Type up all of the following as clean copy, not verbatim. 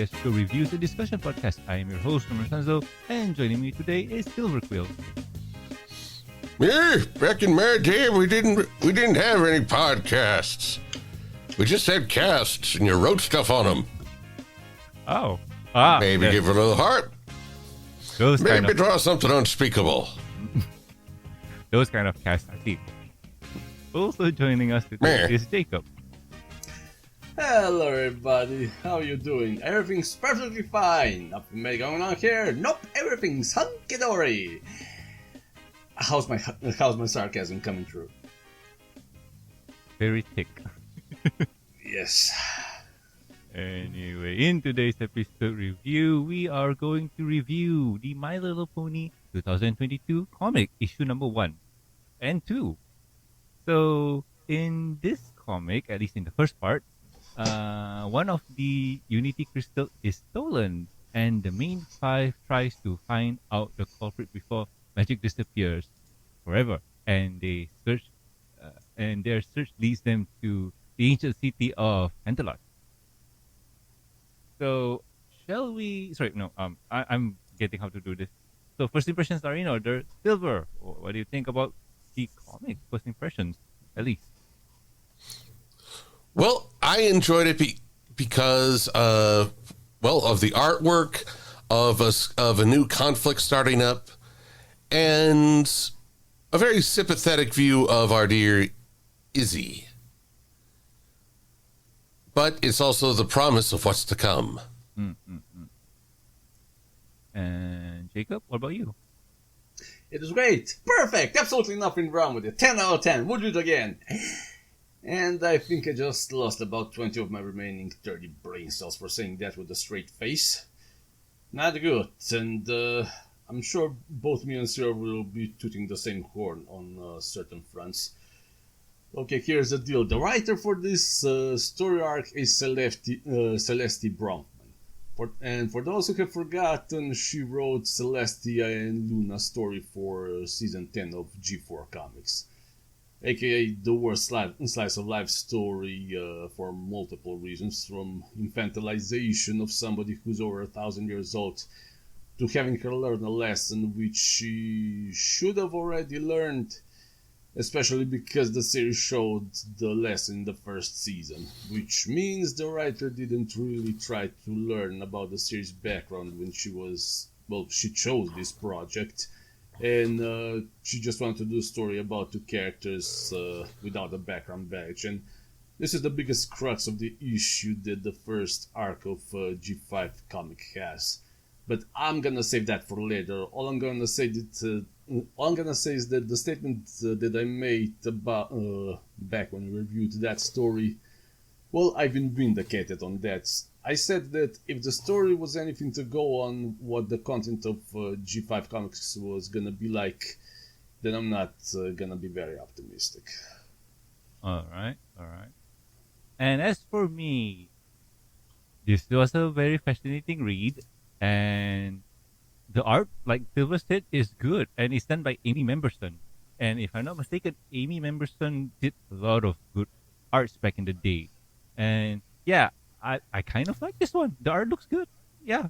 MBS Show Reviews and Discussion Podcast. I am your host, Sanzo, and joining me today is Silver Quill. Yeah, back in my day, we didn't have any podcasts. We just had casts, and you wrote stuff on them. Oh, maybe give it a little heart. Maybe draw something unspeakable. Those kind of casts, I think. Also joining us today is Jacob. Hello everybody, how you doing? Everything's perfectly fine. Nothing going on here. Nope, everything's hunky-dory. How's my sarcasm coming through? Very thick. Yes. Anyway, in today's episode review, we are going to review the My Little Pony 2022 comic issue number 1 and 2. So, in this comic, at least in the first part, one of the Unity crystal is stolen, and the main 5 tries to find out the culprit before magic disappears forever. And they search, and their search leads them to the ancient city of Canterlot. So, shall we? Sorry, no. I'm getting how to do this. So, first impressions are in order. Silver, what do you think about the comic? First impressions, at least. Well, I enjoyed it because, of the artwork, of a new conflict starting up, and a very sympathetic view of our dear Izzy. But it's also the promise of what's to come. And Jacob, what about you? It is great, perfect, absolutely nothing wrong with it. 10 out of 10, would do it again. And I think I just lost about 20 of my remaining 30 brain cells for saying that with a straight face. Not good, and I'm sure both me and Sir will be tooting the same horn on certain fronts. Okay, here's the deal. The writer for this story arc is Celeste Bronfman. For those who have forgotten, she wrote Celestia and Luna story for season 10 of G4 Comics. AKA the worst slice of life story for multiple reasons, from infantilization of somebody who's over 1,000 years old to having her learn a lesson which she should have already learned, especially because the series showed the lesson in the first season, which means the writer didn't really try to learn about the series' background when she chose this project. And she just wanted to do a story about 2 characters without a background baggage. And this is the biggest crux of the issue that the first arc of G5 comic has. But I'm gonna save that for later. All I'm gonna say is that the statement that I made about back when we reviewed that story, well, I've been vindicated on that. I said that if the story was anything to go on what the content of G5 Comics was gonna be like, then I'm not gonna be very optimistic. Alright. And as for me, this was a very fascinating read, and the art, like Silver said, is good, and it's done by Amy Mebberson. And if I'm not mistaken, Amy Mebberson did a lot of good arts back in the day. And yeah, I kind of like this one. The art looks good. Yeah.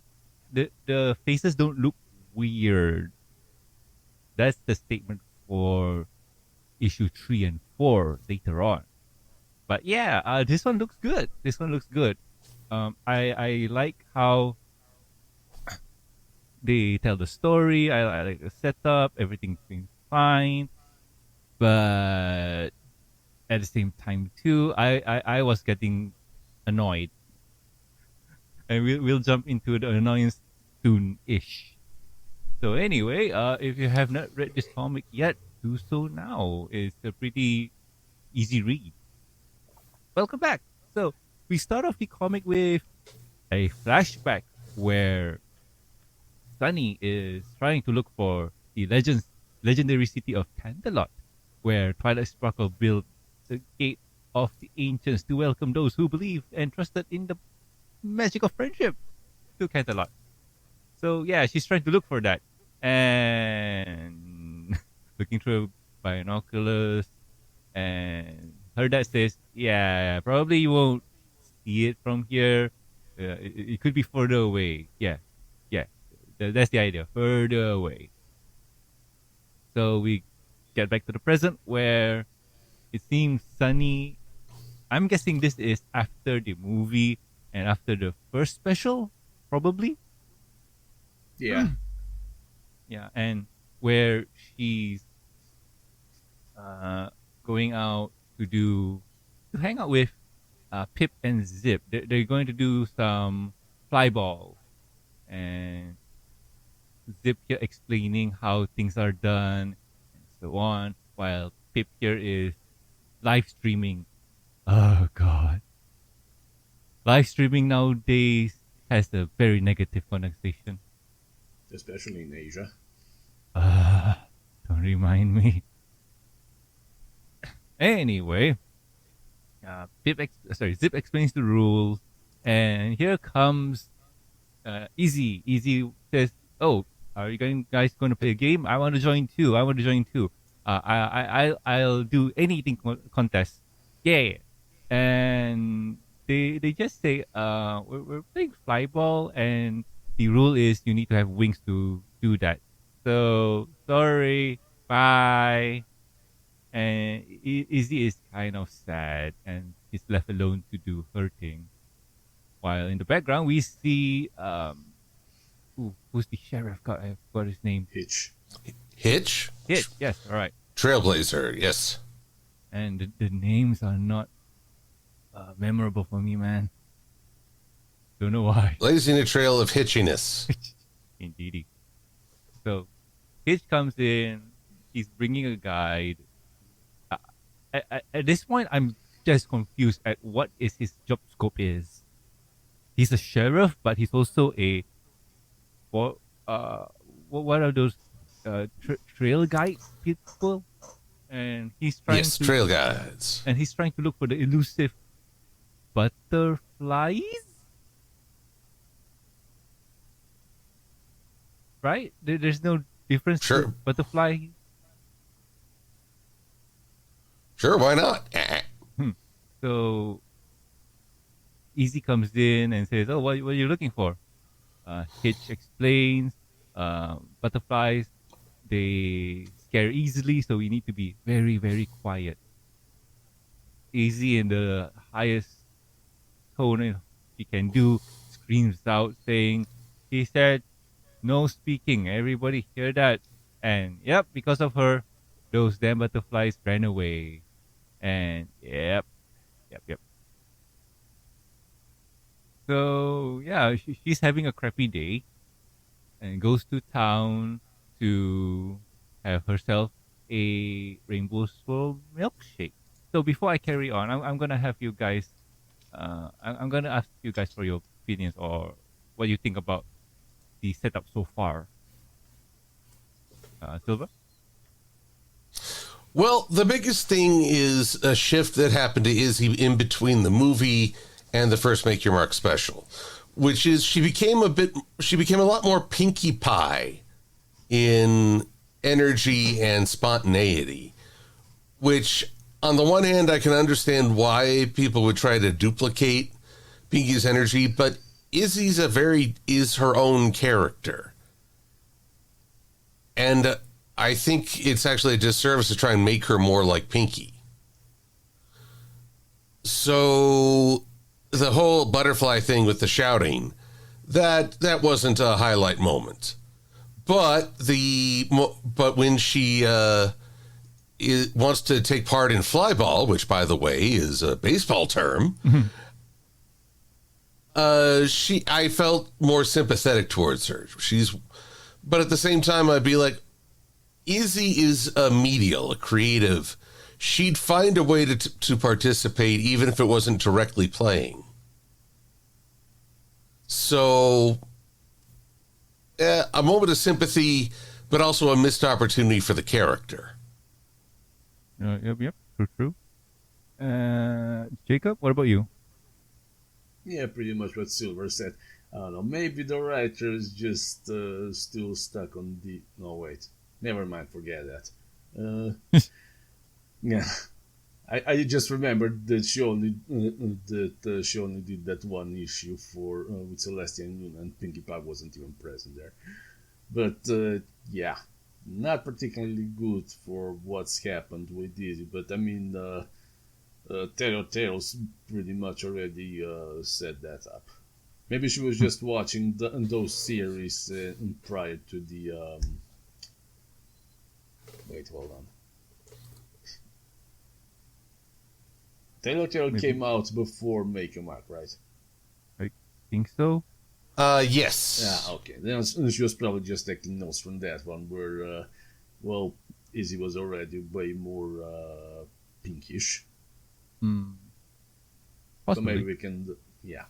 The faces don't look weird. That's the statement for issue 3 and 4 later on. But yeah, this one looks good. I like how they tell the story. I like the setup. Everything seems fine. But at the same time too, I was getting annoyed. And we'll jump into the annoyance soon-ish. So anyway, if you have not read this comic yet, do so now. It's a pretty easy read. Welcome back. So we start off the comic with a flashback where Sunny is trying to look for the legendary city of Canterlot, where Twilight Sparkle built the gate of the ancients to welcome those who believed and trusted in the magic of friendship to Canterlot. So yeah, she's trying to look for that, and looking through binoculars, and her dad says, yeah, probably you won't see it from here it could be further away. Yeah, yeah. That's the idea. Further away. So we get back to the present where it seems Sunny. I'm guessing this is after the movie and after the first special, probably. Yeah. Yeah, and where she's going out to hang out with Pip and Zip. They're going to do some fly ball, and Zip here explaining how things are done and so on, while Pip here is live streaming. Oh God, live streaming nowadays has a very negative connotation. Especially in Asia. Don't remind me. Anyway, Zip explains the rules, and here comes Easy. Easy says, "Oh, are you guys going to play a game? I want to join too. I want to join too. I'll do anything contest. Yeah." And they just say, we're playing flyball, and the rule is you need to have wings to do that. So sorry, bye. And Izzy is kind of sad, and he's left alone to do her thing. While in the background, we see who's the sheriff? God, I forgot his name. Hitch. Hitch? Yes, all right. Trailblazer, yes. And the names are not memorable for me, man. Don't know why. Blazing a trail of hitchiness. Indeedy. So, Hitch comes in. He's bringing a guide. At this point, I'm just confused at what is his job scope is. He's a sheriff, but he's also a what are those trail guides people? And he's trying to trail guides. And he's trying to look for the elusive butterflies. Right? There's no difference. Sure. To butterfly. Sure, why not? So Easy comes in and says, "Oh, what are you looking for?" Hitch explains, "Butterflies, they scare easily, so we need to be very, very quiet." Easy, in the highest tone he can do, screams out saying, "He said no speaking. Everybody hear that?" And yep, because of her, those damn butterflies ran away. And yep. So yeah, she's having a crappy day and goes to town to have herself a rainbow swirl milkshake. So before I carry on, I'm gonna have you guys. I'm gonna ask you guys for your opinions or what you think about the setup so far. Silva? Well, the biggest thing is a shift that happened to Izzy in between the movie and the first Make Your Mark special, which is she became a lot more Pinkie Pie in energy and spontaneity, which on the one hand, I can understand why people would try to duplicate Pinkie's energy, but Izzy's is her own character. And I think it's actually a disservice to try and make her more like Pinkie. So the whole butterfly thing with the shouting, that wasn't a highlight moment. But when she wants to take part in flyball, which by the way is a baseball term, I felt more sympathetic towards her. But at the same time, I'd be like, Izzy is a medial, a creative. She'd find a way to participate even if it wasn't directly playing. So, a moment of sympathy, but also a missed opportunity for the character. Yep, true. Jacob, what about you? Yeah, pretty much what Silver said. I don't know, maybe the writer is just still stuck on the... No, wait. Never mind, forget that. Yeah. I just remembered that she only did that one issue for with Celeste and Luna, and Pinkie Pie wasn't even present there. But yeah, not particularly good for what's happened with Dizzy. But I mean, Telltale's pretty much already set that up. Maybe she was just watching those series prior to the. Wait, hold on. Telltale Maybe. came out before Make a Mark, right? I think so. Yes. Yeah, okay. Then she was probably just taking notes from that one, where, well, Izzy was already way more pinkish. Hmm. So maybe Possibly. we can, yeah.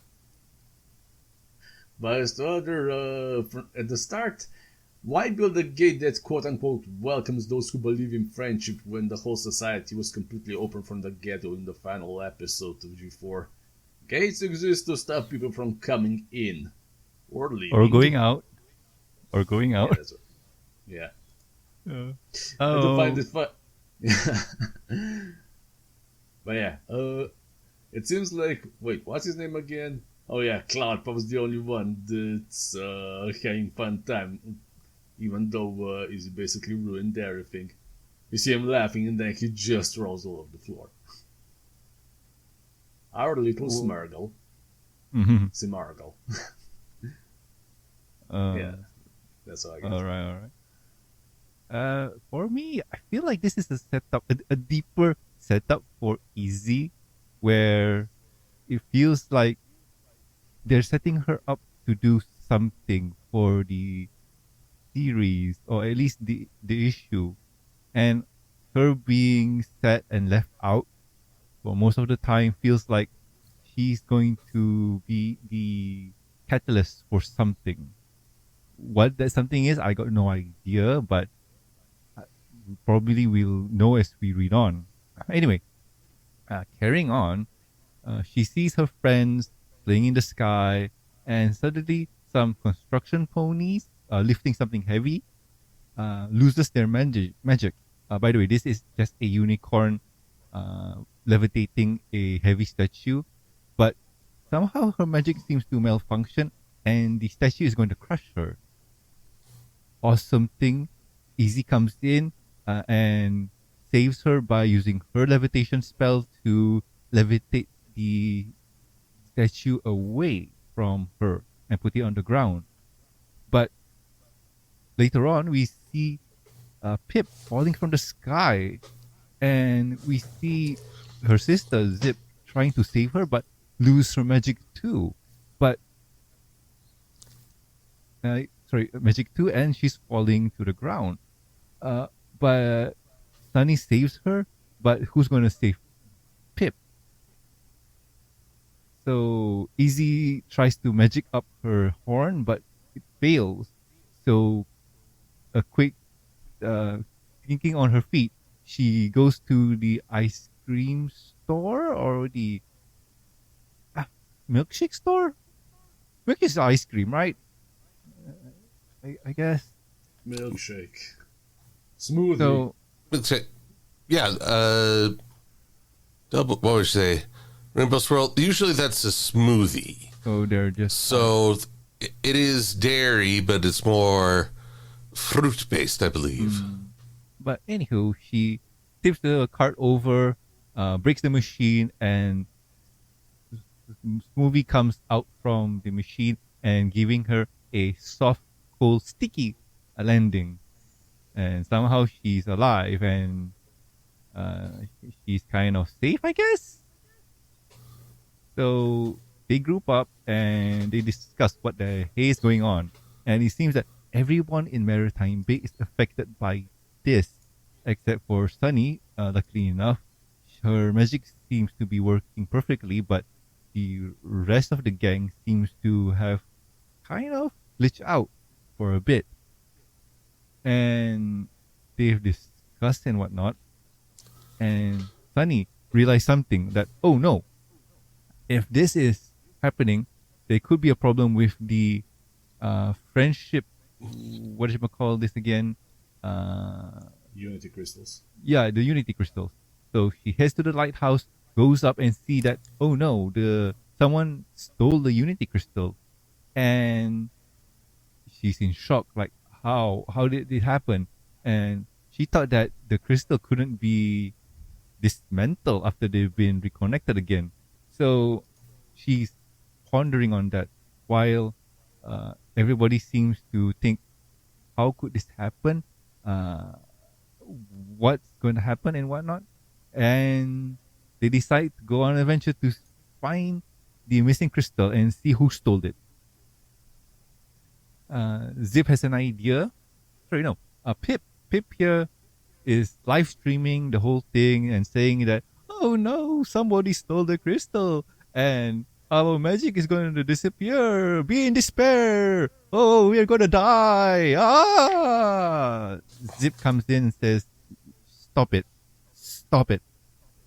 But as the other, at the start, why build a gate that quote unquote welcomes those who believe in friendship when the whole society was completely open from the ghetto in the final episode of G4? Gates exist to stop people from coming in or Or leaving. going out. Or going Yeah, out. that's what, yeah. Uh, I do find oh. it fun. But yeah, it seems like, wait, what's his name again? Oh yeah, Cloud was the only one that's having fun time, even though he's basically ruined everything. You see him laughing and then he just rolls all over the floor. Our little Oh. Smargle. Mhm. Simargle. Uh, Yeah, that's all I got. all right, all right. For me, I feel like this is a setup, a deeper setup for Easy, where it feels like they're setting her up to do something for the series, or at least the issue, and her being set and left out for most of the time feels like she's going to be the catalyst for something. What that something is, I got no idea, but probably we'll know as we read on. Anyway, carrying on, she sees her friends playing in the sky, and suddenly some construction ponies lifting something heavy loses their magic. By the way, this is just a unicorn levitating a heavy statue, but somehow her magic seems to malfunction, and the statue is going to crush her. Awesome thing, Easy comes in and saves her by using her levitation spell to levitate the statue away from her and put it on the ground. But later on, we see Pip falling from the sky, and we see her sister Zip trying to save her, but lose her magic too. But magic too, and she's falling to the ground. Uh, but Sunny saves her, but who's going to save Pip? So Easy tries to magic up her horn, but it fails. So a quick thinking on her feet, she goes to the ice cream store or the milkshake store. Milk is ice cream, right? I guess. Milkshake. Smoothie. So It's a, yeah, double, what would you say? Rainbow Swirl, usually that's a smoothie. they're just So it is dairy, but it's more fruit based, I believe. But anywho, she tips the cart over, breaks the machine, and Smoothie comes out from the machine and giving her a soft, cold, sticky landing. And somehow she's alive and she's kind of safe, I guess. So they group up and they discuss what the hell is going on. And it seems that everyone in Maritime Bay is affected by this, except for Sunny. Luckily enough, her magic seems to be working perfectly, but the rest of the gang seems to have kind of glitched out for a bit. And they've discussed and whatnot. And Sunny realized something that, oh no, if this is happening, there could be a problem with the friendship. What should I call this again? Unity crystals. Yeah, the Unity crystals. So she heads to the lighthouse, goes up and see that, oh no, the someone stole the Unity crystal, and she's in shock. Like, how did it happen? And she thought that the crystal couldn't be dismantled after they've been reconnected again. So she's pondering on that while everybody seems to think, how could this happen? Uh, what's going to happen and whatnot? And they decide to go on an adventure to find the missing crystal and see who stole it. Zip has an idea. Sorry, no. Pip. Pip here is live streaming the whole thing and saying that, oh no, somebody stole the crystal and our magic is going to disappear. Be in despair. Oh, we are going to die. Ah! Zip comes in and says, stop it. Stop it.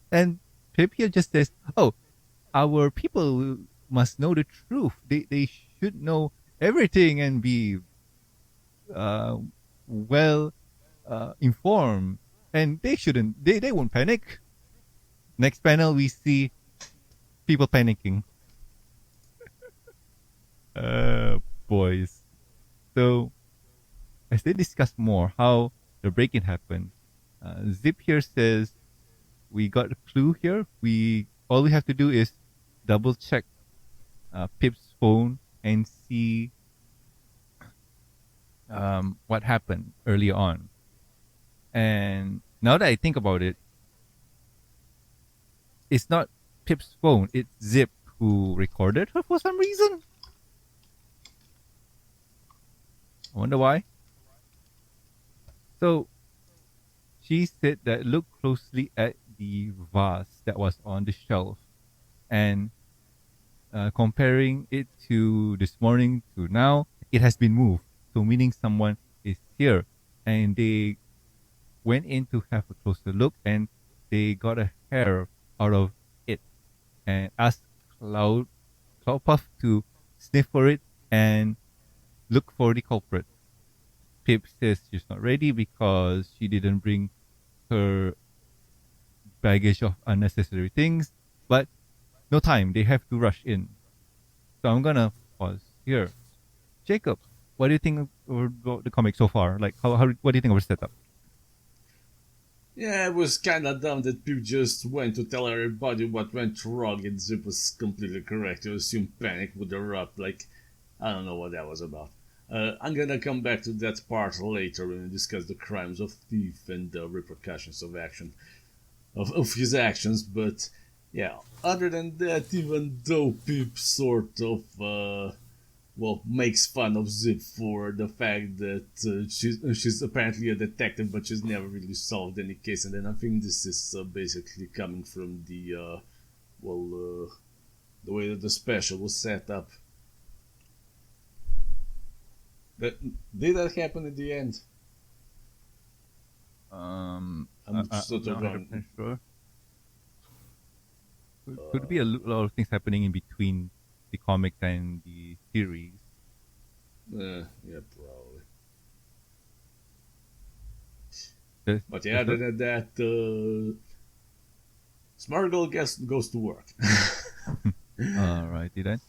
And Pip here just says, oh, our people must know the truth. They should know everything and be well informed. And they shouldn't, they won't panic. Next panel, we see people panicking. Boys. So, as they discuss more how the break-in happened, Zip here says, we got a clue here. All we have to do is double check Pip's phone and see what happened earlier on. And now that I think about it, it's not Pip's phone. It's Zip who recorded her for some reason. I wonder why. So she said that look closely at the vase that was on the shelf and comparing it to this morning to now, it has been moved. So meaning someone is here. And they went in to have a closer look and they got a hair out of it and asked Cloudpuff to sniff for it and look for the culprit. Pip says she's not ready because she didn't bring her baggage of unnecessary things, but no time. They have to rush in. So I'm gonna pause here. Jacob, what do you think about the comic so far? Like, how what do you think of the setup? Yeah, it was kinda dumb that Pip just went to tell everybody what went wrong and Zip was completely correct. You assume panic would erupt, like, I don't know what that was about. I'm gonna come back to that part later when we discuss the crimes of Thief and the repercussions of his actions, but yeah, other than that, even though Pip sort of, makes fun of Zip for the fact that she's apparently a detective, but she's never really solved any case, and then I think this is basically coming from the way that the special was set up. Did that happen in the end? I'm sort of not 100% sure. Could be a lot of things happening in between the comic and the series. Yeah, probably. But yeah, Yes, other than that, Smargle goes to work. Alrighty then.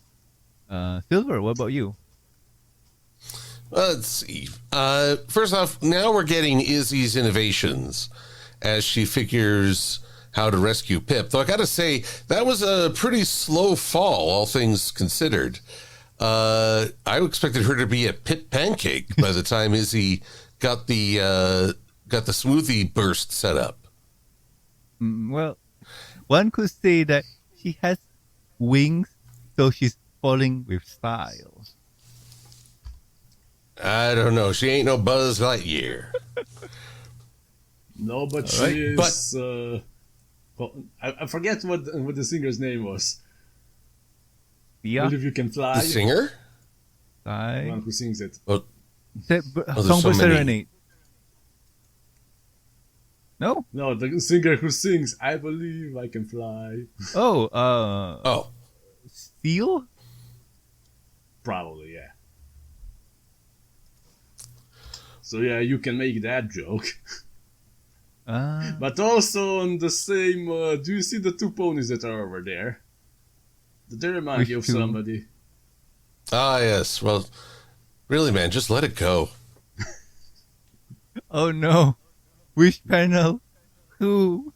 Silver, what about you? Let's see. First off, now we're getting Izzy's innovations as she figures how to rescue Pip. Though I got to say, that was a pretty slow fall, all things considered. I expected her to be a Pip pancake by the time Izzy got the smoothie burst set up. Well, one could say that she has wings, so she's falling with style. I don't know. She ain't no Buzz Lightyear. No, but she is. I forget what the singer's name was. Yeah. What if you can fly? The singer? The one who sings it. Songbird Serenade. No? No, the singer who sings "I Believe I Can Fly." Oh. Seal? Probably, yeah. So yeah, you can make that joke. Ah, But also on the same, do you see the two ponies that are over there? Do they remind you which of two? somebody? Ah, yes. Well, really, man, just let it go. Oh no. Which panel? Who?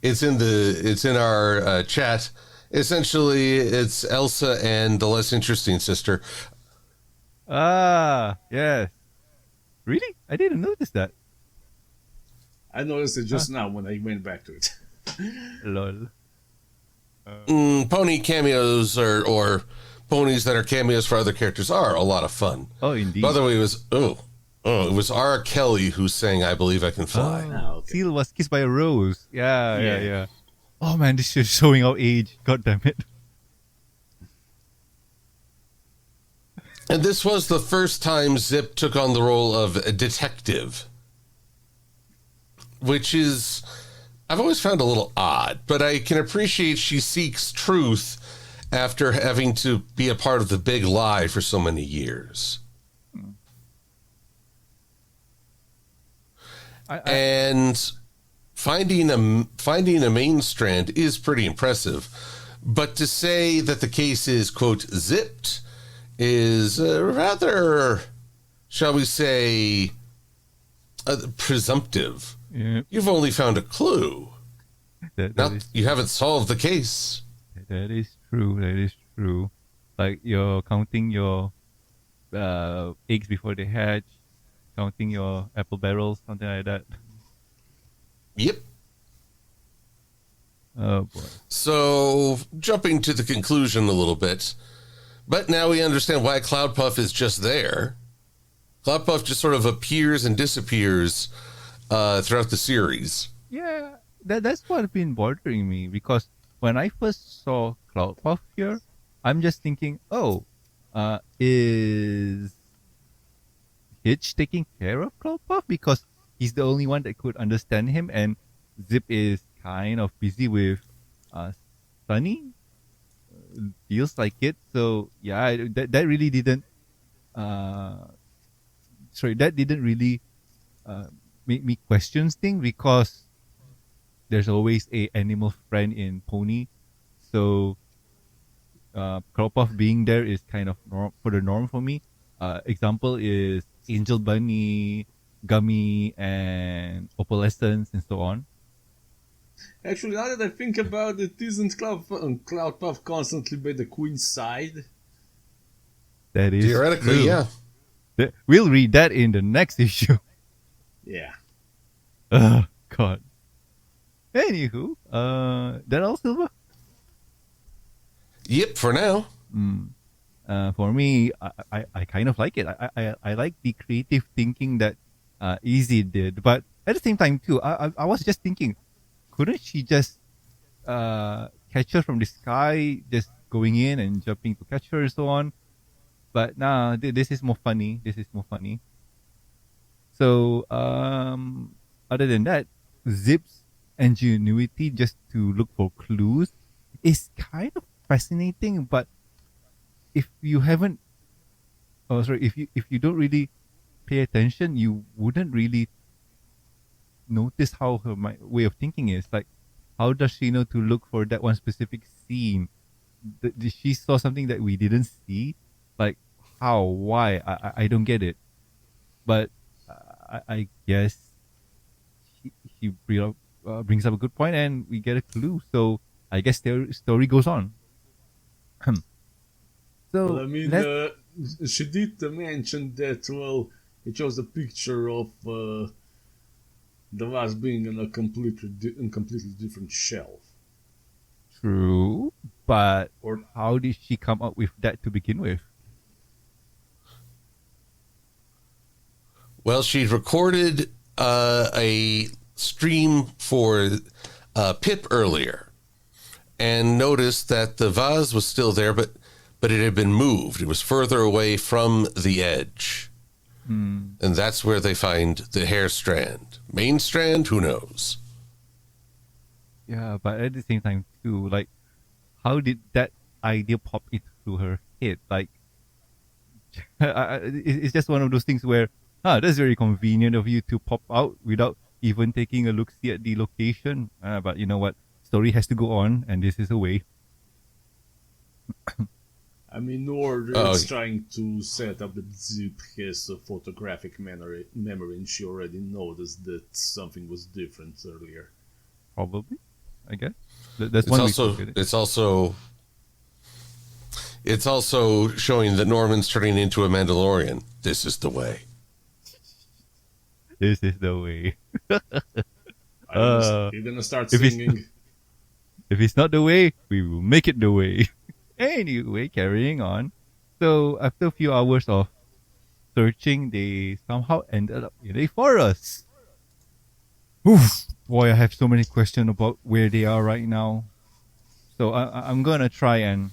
It's in our chat. Essentially, it's Elsa and the less interesting sister. Ah, yes. Really? I didn't notice that. I noticed it Ah, just now when I went back to it. lol. Pony cameos or ponies that are cameos for other characters are a lot of fun. Oh, By indeed. the way, it was R. Kelly who sang "I Believe I Can Fly." Oh, Ah, okay. Seal was kissed by a rose. Yeah, yeah, Yeah. yeah. Oh man, this is showing our age. God damn it. And this was the first time Zip took on the role of a detective, which is, I've always found a little odd, but I can appreciate she seeks truth after having to be a part of the big lie for so many years. I And finding a main strand is pretty impressive. But to say that the case is, quote, zipped is rather, shall we say, presumptive. yeah, You've only found a clue. that Not is you haven't solved the case. that is true. That is true. Like you're counting your eggs before they hatch, counting your apple barrels, something like that. Yep. Oh boy. So jumping to the conclusion a little bit, but now we understand why Cloudpuff is just there. Cloudpuff just sort of appears and disappears throughout the series. Yeah, that's what's been bothering me because when I first saw Cloudpuff here, I'm just thinking, oh, is Hitch taking care of Cloudpuff because he's the only one that could understand him, and Zip is kind of busy with Sunny. Feels like it. So yeah, that really didn't. Uh, sorry, that didn't really uh, make me question things because there's always a animal friend in Pony. So Cloudpuff being there is kind of for the norm for me. Example is Angel Bunny, Gummy, and Opalescence, and so on. Actually, now that I think about it, isn't Cloudpuff constantly by the Queen's side? That is Theoretically, true. yeah. We'll read that in the next issue. Yeah. Oh, God. Anywho, that all, Silva? Yep, for now. For me, I kind of like it. I like the creative thinking that Easy did, but at the same time too, I was just thinking, couldn't she just catch her from the sky, just going in and jumping to catch her and so on? But nah, this is more funny. This is more funny. So other than that, Zip's ingenuity just to look for clues is kind of fascinating. But if you haven't, oh sorry, if you don't really pay attention, you wouldn't really notice how her way of thinking is. Like, how does she know to look for that one specific scene? She saw something that we didn't see. Like, how? Why? I don't get it. But I guess he brings up a good point, and we get a clue. So I guess the story goes on. Well, So I mean, she did mention that, well, it shows a picture of the vase being in a completely different shelf. true, but Or how did she come up with that to begin with? Well, she'd recorded a stream for Pip earlier and noticed that the vase was still there, but it had been moved. It was further away from the edge. And that's where they find the hair strand. Main strand, who knows? Yeah, but at the same time too, like, how did that idea pop into her head? Like, it's just one of those things where, that's very convenient of you to pop out without even taking a look-see at the location. But you know what? Story has to go on, and this is a way. I mean, Nord Oh, is trying to set up the zip his photographic memory, and she already noticed that something was different earlier. Probably, I guess. That's it's one way to also look at it. it's also showing that Norman's turning into a Mandalorian. This is the way. This is the way. You're gonna start if it's singing. if it's not the way, we will make it the way. Anyway, carrying on. So after a few hours of searching, they somehow ended up in a forest. Oof, boy, I have so many questions about where they are right now. So I'm gonna try and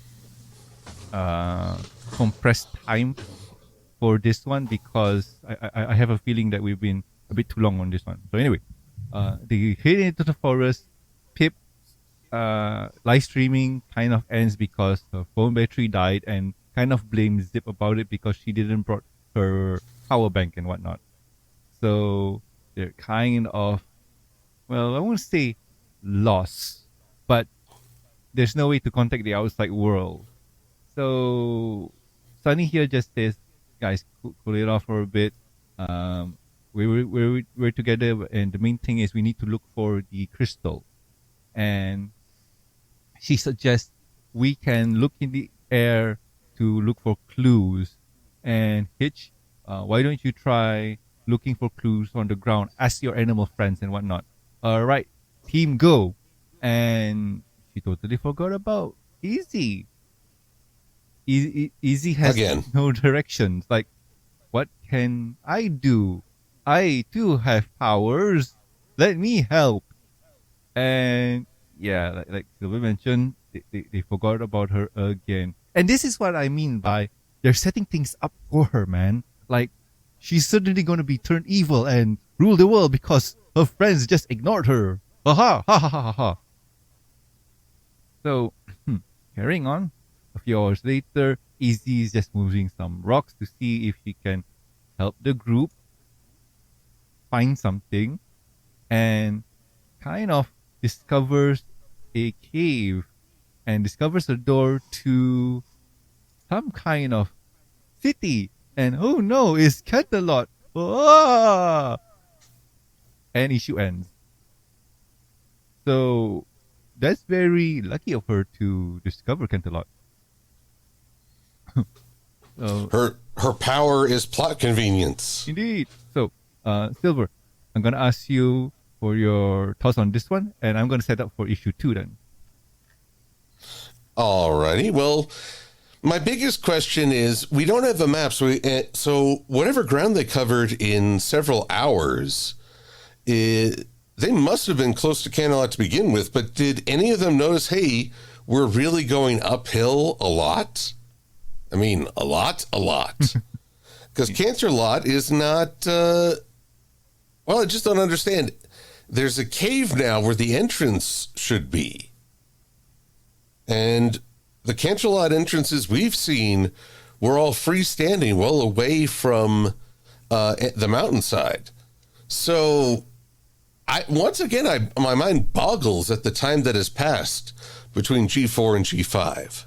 compress time for this one because I have a feeling that we've been a bit too long on this one. So anyway, they head into the forest. Pip live streaming kind of ends because her phone battery died and kind of blames Zip about it because she didn't brought her power bank and whatnot. So they're kind of, well, I won't say lost, but there's no way to contact the outside world. So Sunny here just says, guys, cool it off for a bit. We're together, and the main thing is we need to look for the crystal. And she suggests we can look in the air to look for clues. And Hitch, why don't you try looking for clues on the ground? Ask your animal friends and whatnot. All right, team, go. And she totally forgot about Easy. Easy has Again. no directions. Like, what can I do? I too have powers. Let me help. And yeah, like Sylvia mentioned, they forgot about her again. And this is what I mean by they're setting things up for her, man. Like, she's suddenly going to be turned evil and rule the world because her friends just ignored her. Ha ha ha ha ha ha. So, carrying on. A few hours later, Izzy is just moving some rocks to see if she can help the group find something, and kind of discovers a cave and discovers a door to some kind of city. And oh no, it's Canterlot. Ah! And issue ends. So that's very lucky of her to discover Canterlot. Her power is plot convenience. Indeed. So, Silver, I'm gonna ask you for your thoughts on this one, and I'm gonna set up for issue 2 then. Alrighty. Well, my biggest question is we don't have a map, so whatever ground they covered in several hours, they must have been close to Canterlot to begin with. But did any of them notice? Hey, we're really going uphill a lot. I mean, a lot. Because Canterlot is not. Well, I just don't understand. There's a cave now where the entrance should be. And the Canterlot entrances we've seen were all freestanding, well away from the mountainside. So, my mind boggles at the time that has passed between G4 and G5.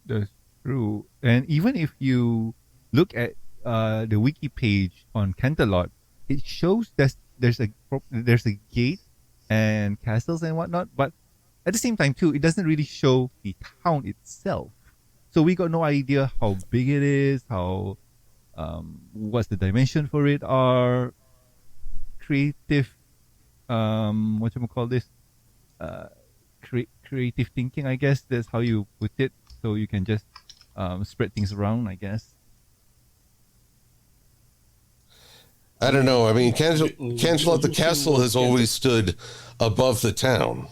That's true. And even if you look at the wiki page on Canterlot, it shows that there's a gate and castles and whatnot, but at the same time too, it doesn't really show the town itself. So we got no idea how big it is, how what's the dimension for it are. Creative, what you call this? Creative thinking, I guess that's how you put it. So you can just spread things around, I guess. I don't know. I mean, Canterlot, the castle has always stood above the town.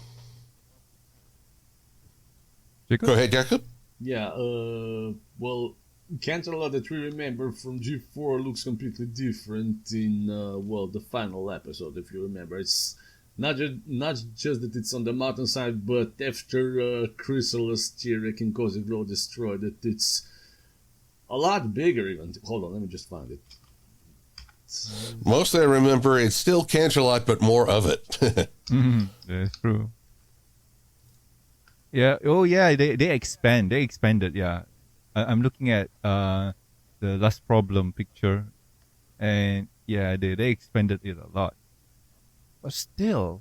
Jacob? Go ahead, Jakob. Yeah, well, Canterlot that we remember from G4 looks completely different in, the final episode, if you remember. It's not just that it's on the mountainside, but after Chrysalis, Tyrek, and Cozy Glow destroyed it, it's a lot bigger even. Hold on, let me just find it. Mostly I remember it's still Canterlot, but more of it. That's true. Yeah. Oh, yeah. They expand. They expanded. Yeah. I'm looking at the last problem picture, and yeah, they expanded it a lot. But still,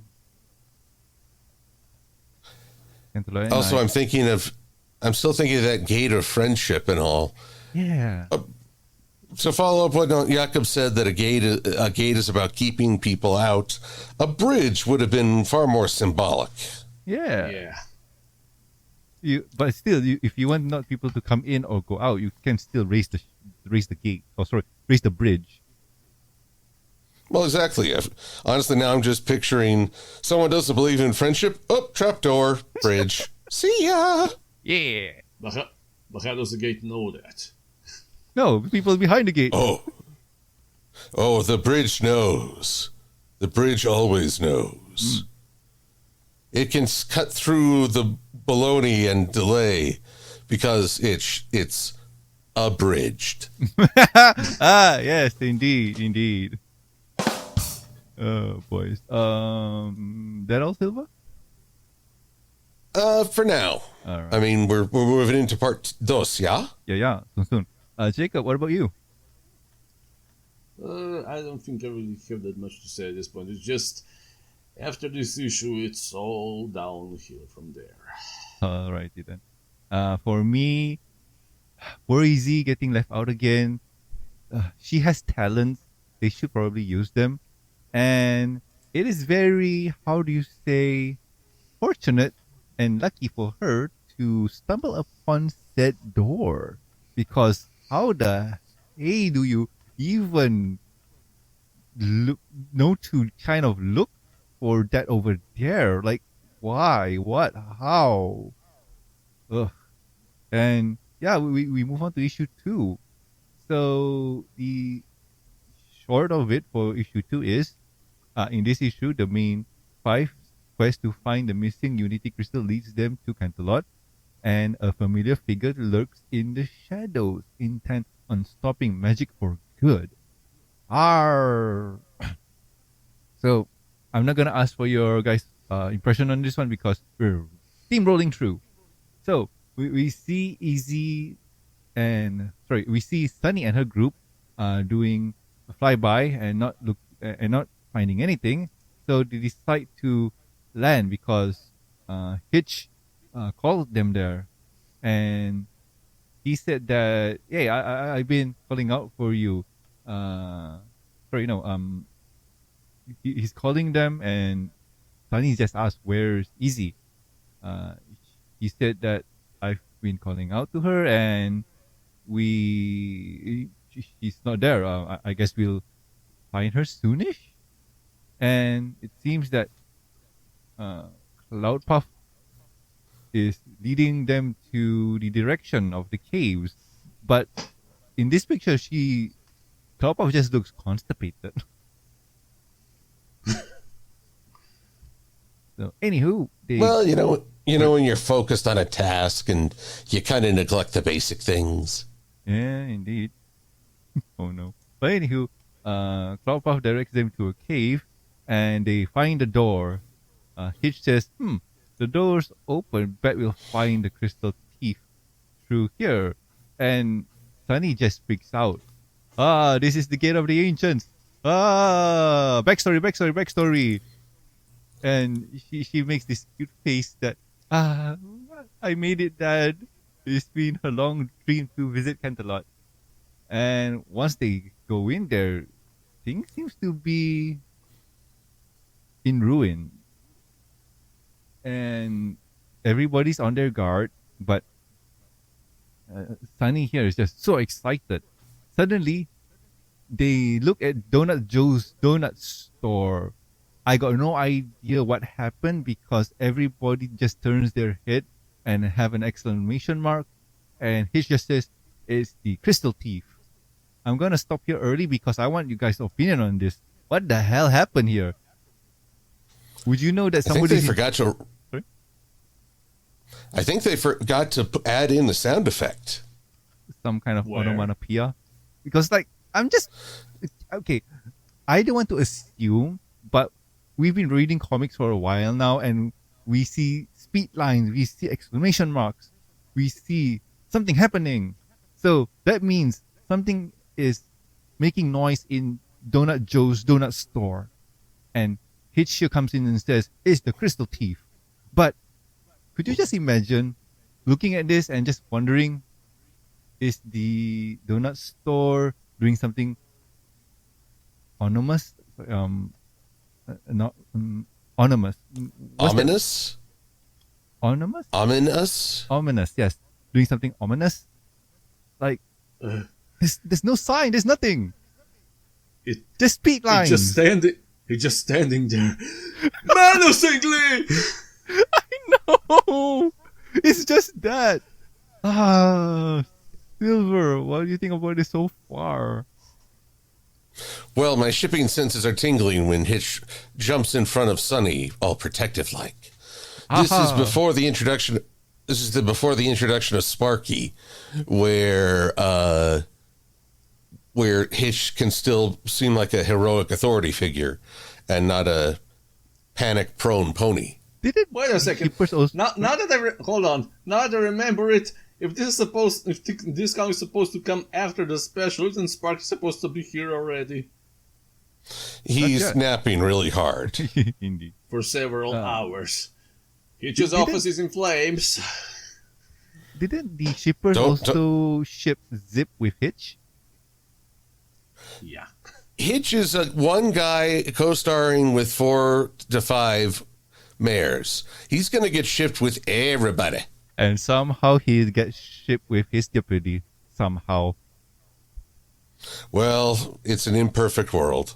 Canterlot Also, I'm still thinking of that gate of friendship and all. yeah. So follow up what Jakob said, that a gate is about keeping people out. A bridge would have been far more symbolic. Yeah. But still, if you want not people to come in or go out, you can still raise the gate. Oh, sorry, raise the bridge. Well, exactly. Honestly, now I'm just picturing someone doesn't believe in friendship. Oh, trapdoor, bridge. See ya. Yeah. But how does the gate know that? No, people behind the gate. Oh, the bridge knows. The bridge always knows. It can cut through the baloney and delay because it's abridged. Yes, indeed. Oh, boys. That all, Silva? For now. All right. I mean, we're moving into part dos, yeah? Yeah, soon. Jacob, what about you? I don't think I really have that much to say at this point. It's just, after this issue, it's all downhill from there. Alrighty then. For me, poor Easy getting left out again. She has talents. They should probably use them. And it is very, how do you say, fortunate and lucky for her to stumble upon said door. Because how the hey do you even know to kind of look for that over there? Like, why? What? How? Ugh. And yeah, we move on to issue 2. So the short of it for issue 2 is, in this issue, the main 5 quest to find the missing Unity Crystal leads them to Canterlot, and a familiar figure lurks in the shadows, intent on stopping magic for good. Arr! So, I'm not gonna ask for your guys' impression on this one because we're steamrolling through. So, we see we see Sunny and her group doing a flyby and not finding anything. So they decide to land because Hitch called them there, and he said that, "Hey, I've been calling out for you." He's calling them, and Sunny just asked, "Where's Easy?" He said that I've been calling out to her, and she's not there. I guess we'll find her soonish. And it seems that Cloudpuff is leading them to the direction of the caves. But in this picture, Cloudpuff just looks constipated. So, anywho, Well, when you're focused on a task and you kind of neglect the basic things. Yeah, indeed. Oh no. But anywho, Cloudpuff directs them to a cave, and they find the door. Hitch says, the door's open, bet we'll find the crystal teeth through here. And Sunny just freaks out. This is the gate of the ancients. Backstory. And she makes this cute face that, I made it, Dad. It's been her long dream to visit Canterlot. And once they go in there, things seems to be in ruin. And everybody's on their guard, but Sunny here is just so excited. Suddenly, they look at Donut Joe's donut store. I got no idea what happened because everybody just turns their head and have an exclamation mark. And he just says, it's the crystal thief. I'm going to stop here early because I want you guys' opinion on this. What the hell happened here? Would you know that somebody... I think they forgot to add in the sound effect. Some kind of onomatopoeia. Because, like, I'm just okay. I don't want to assume, but we've been reading comics for a while now, and we see speed lines, we see exclamation marks, we see something happening. So that means something is making noise in Donut Joe's donut store, and Hitchio comes in and says, "It's the crystal thief." But could you just imagine looking at this and just wondering, is the donut store doing something ominous? Not ominous. What's that? Ominous? Ominous? Ominous? Ominous, yes. Doing something ominous. Like Uh, there's no sign. There's nothing. it Just speed he lines. just standing. He just standing there, menacingly. No, it's just that. Ah, Silver. What do you think about it so far? Well, my shipping senses are tingling when Hitch jumps in front of Sunny, all protective like. This is Aha. before the introduction. This is before the introduction of Sparky, where Hitch can still seem like a heroic authority figure, and not a panic-prone pony. Did it? Wait a second. Keepers also- Now that hold on. Now that I remember it, if this comic is supposed to come after the special, then Sparky's supposed to be here already He's yet. napping really hard. Indeed. for several hours. Hitch's Did office is in flames. Didn't the shippers Don't- also ship Zip with Hitch? Yeah. Hitch is one guy co-starring with 4 to 5 mares. He's going to get shipped with everybody. And somehow he gets shipped with his deputy. Somehow. Well, it's an imperfect world.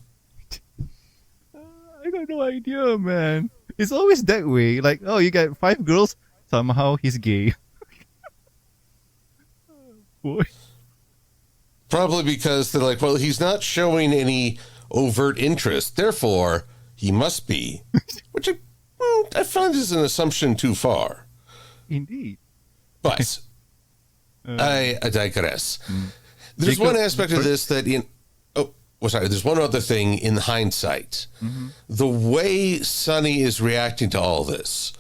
I got no idea, man. It's always that way. Like, oh, you got 5 girls. Somehow he's gay. Boy. Probably because they're like, well, he's not showing any overt interest. Therefore, he must be. Which I find is an assumption too far. Indeed. But I digress. There's Jacob, one aspect of this that there's one other thing in hindsight. The way Sonny is reacting to all this,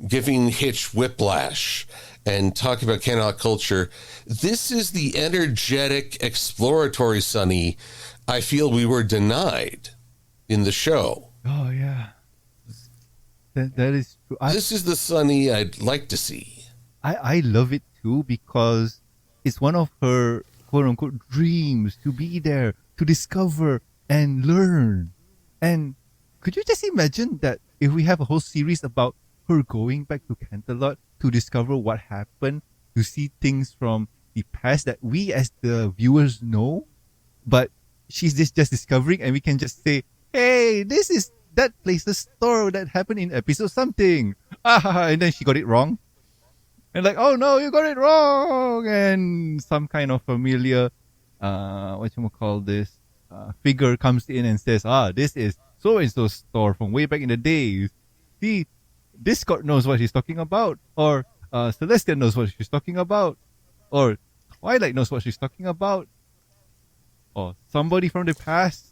giving Hitch whiplash and talking about Canterlot culture, this is the energetic, exploratory Sonny I feel we were denied in the show. Oh, yeah. That is true. This is the Sonny I'd like to see. I love it too because it's one of her quote unquote dreams to be there, to discover and learn. And could you just imagine that if we have a whole series about her going back to Canterlot to discover what happened, to see things from the past that we as the viewers know, but she's just discovering and we can just say, hey, this is that place's store that happened in episode something. And then she got it wrong. And like, oh no, you got it wrong. And some kind of familiar, figure comes in and says, this is so-and-so store from way back in the days. See, Discord knows what she's talking about. Or Celeste knows what she's talking about. Or Twilight knows what she's talking about. Or somebody from the past.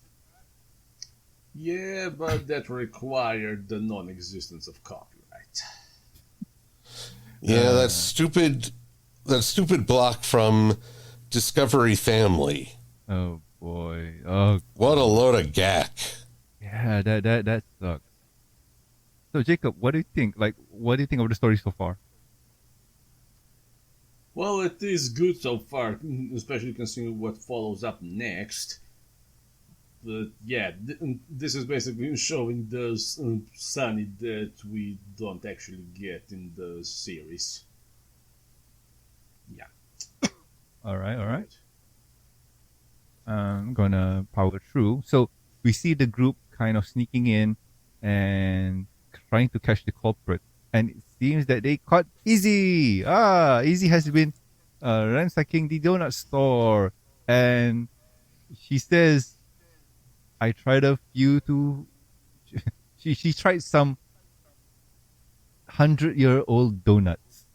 Yeah, but that required the non-existence of copyright. Yeah, that stupid block from Discovery Family. Oh boy. Oh, What a load of gack. yeah, that sucks. So Jacob, what do you think? Like, what do you think of the story so far? Well, it is good so far, especially considering what follows up next. But yeah, this is basically showing the Sunny that we don't actually get in the series. Yeah. All right. I'm gonna power through. So we see the group kind of sneaking in and trying to catch the culprit, and it seems that they caught Izzy. Izzy has been ransacking the donut store, and she says, "I tried a few to." She tried some 100-year-old donuts,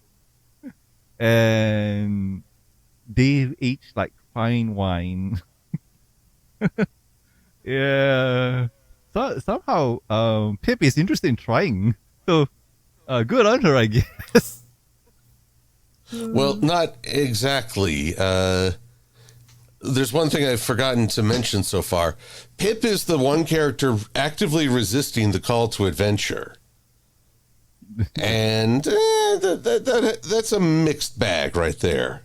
and they aged like fine wine. Yeah. So somehow, Pip is interested in trying. So, good on her, I guess. Well, not exactly. There's one thing I've forgotten to mention so far. Pip is the one character actively resisting the call to adventure. And that's a mixed bag right there.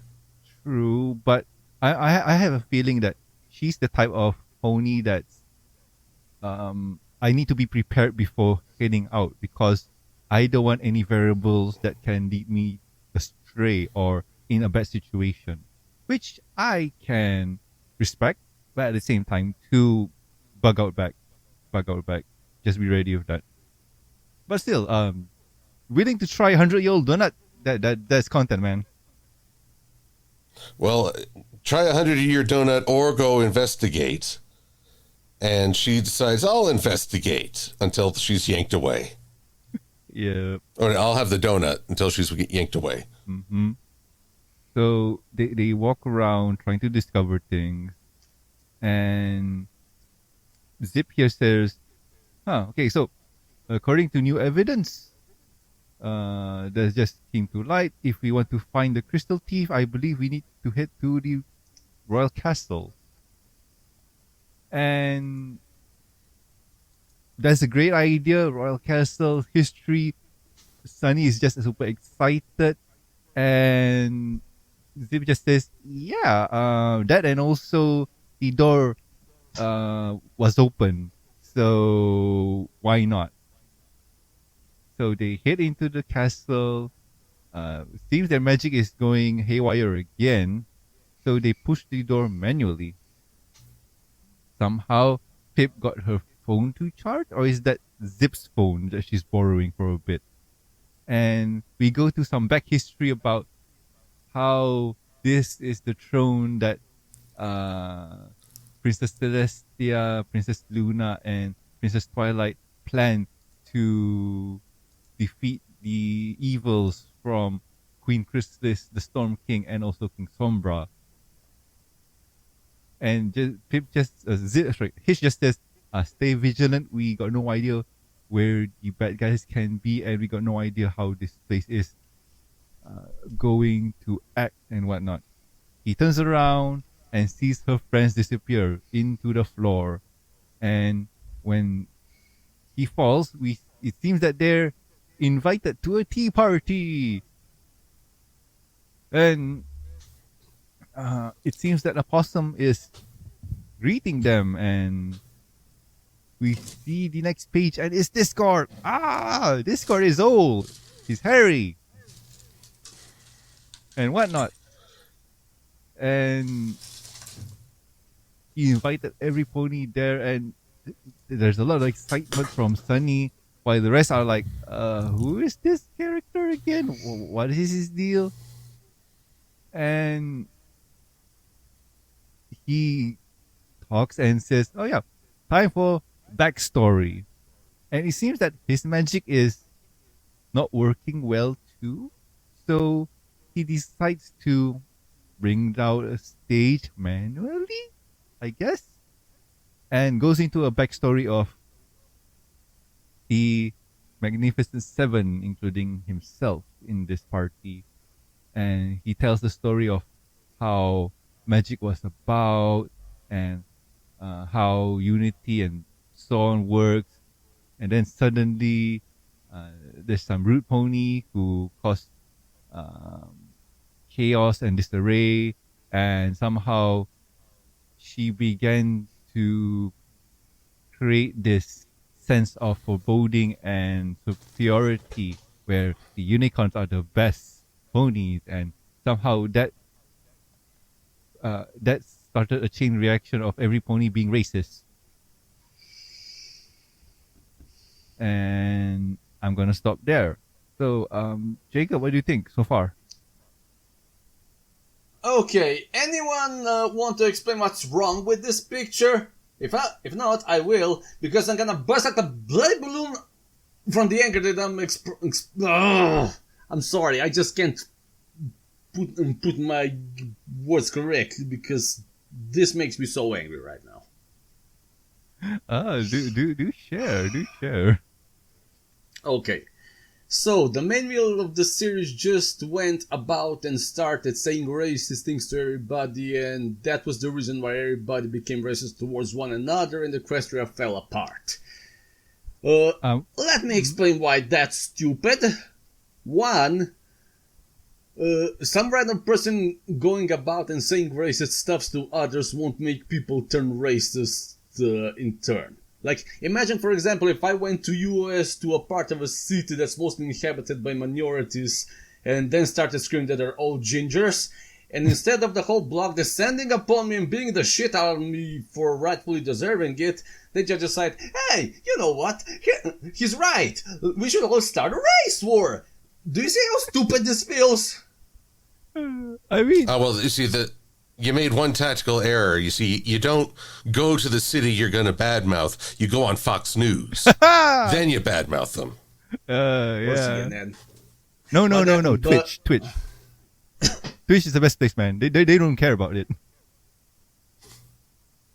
True, but I have a feeling that she's the type of pony that's I need to be prepared before heading out because I don't want any variables that can lead me astray or in a bad situation, which I can respect, but at the same time to bug out back, bug out back. Just be ready with that. But still, willing to try 100-year-old donut. That's content, man. Well, try a 100-year donut or go investigate. And she decides, I'll investigate until she's yanked away. Yeah. Or I'll have the donut until she's yanked away. Mm-hmm. So they walk around trying to discover things. And Zip here says, okay, so according to new evidence, that just came to light. If we want to find the crystal thief, I believe we need to head to the royal castle. And that's a great idea. Royal castle history. Sunny is just super excited, and Zip just says, "Yeah, that and also the door was open, so why not?" So they head into the castle. Seems their magic is going haywire again, so they push the door manually. Somehow, Pip got her phone to charge, or is that Zip's phone that she's borrowing for a bit? And we go to some back history about how this is the throne that Princess Celestia, Princess Luna, and Princess Twilight planned to defeat the evils from Queen Chrysalis, the Storm King, and also King Sombra. And Pip just Hitch just says, "Stay vigilant. We got no idea where the bad guys can be, and we got no idea how this place is going to act and whatnot." He turns around and sees her friends disappear into the floor, and when he falls, it seems that they're invited to a tea party, and it seems that a possum is greeting them, and we see the next page, and it's Discord. Discord is old. He's hairy, and whatnot. And he invited every pony there, and there's a lot of excitement from Sunny, while the rest are like, who is this character again? What is his deal? And he talks and says, "Oh yeah, time for backstory." And it seems that his magic is not working well too. So he decides to bring out a stage manually, I guess, and goes into a backstory of the Magnificent Seven, including himself in this party. And he tells the story of how magic was about, and how unity and so on works. And then suddenly there's some rude pony who caused chaos and disarray, and somehow she began to create this sense of foreboding and superiority, where the unicorns are the best ponies, and somehow that started a chain reaction of every pony being racist. And I'm gonna stop there. So, Jacob, what do you think so far? Okay, anyone want to explain what's wrong with this picture? If not, I will, because I'm gonna bust out the bloody balloon from the anger that I'm sorry, I just can't put my words correctly, because this makes me so angry right now. Do share, do share. Okay. So, the main villain of the series just went about and started saying racist things to everybody, and that was the reason why everybody became racist towards one another and Equestria fell apart. Let me explain why that's stupid. One, some random person going about and saying racist stuff to others won't make people turn racist in turn. Like, imagine, for example, if I went to US to a part of a city that's mostly inhabited by minorities and then started screaming that they're all gingers, and instead of the whole block descending upon me and beating the shit out of me for rightfully deserving it, they just decide, hey, you know what? He's right. We should all start a race war. Do you see how stupid this feels? I mean... well, you see, you made one tactical error. You see, you don't go to the city you're going to badmouth. You go on Fox News. Then you badmouth them. Yeah. No. Twitch. Twitch is the best place, man. They don't care about it.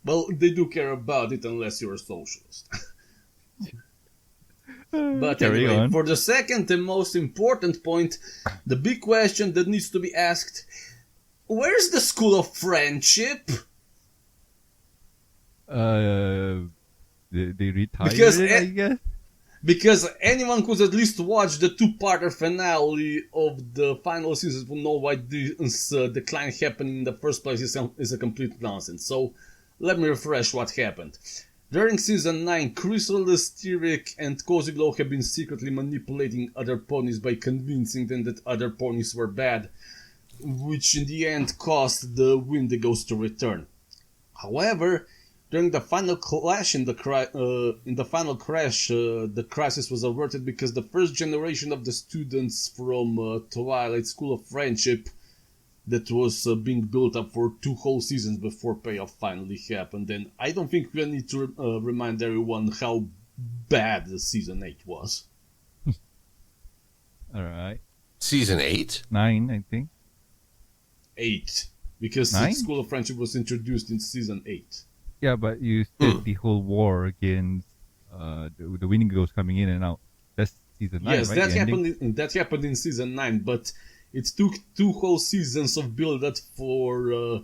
Well, they do care about it unless you're a socialist. But anyway, for the second and most important point, the big question that needs to be asked: where's the School of Friendship? They retired, I guess? Because anyone who's at least watched the two-parter finale of the final season will know why this decline happening in the first place is a complete nonsense. So, let me refresh what happened. During Season 9, Chrysalis, Styric, and Cozy Glow have been secretly manipulating other ponies by convincing them that other ponies were bad, which in the end caused the Windigos to return. However, during the final clash the crisis was averted because the first generation of the students from Twilight School of Friendship that was being built up for 2 whole seasons before payoff finally happened, and I don't think we need to remind everyone how bad the Season 8 was. Alright. Season 8? 9, I think. 8. Because School of Friendship was introduced in Season 8. Yeah, but you said the whole war against the Windigos coming in and out. That's Season 9, yes, right? That happened in Season 9, but it took 2 whole seasons of build-up for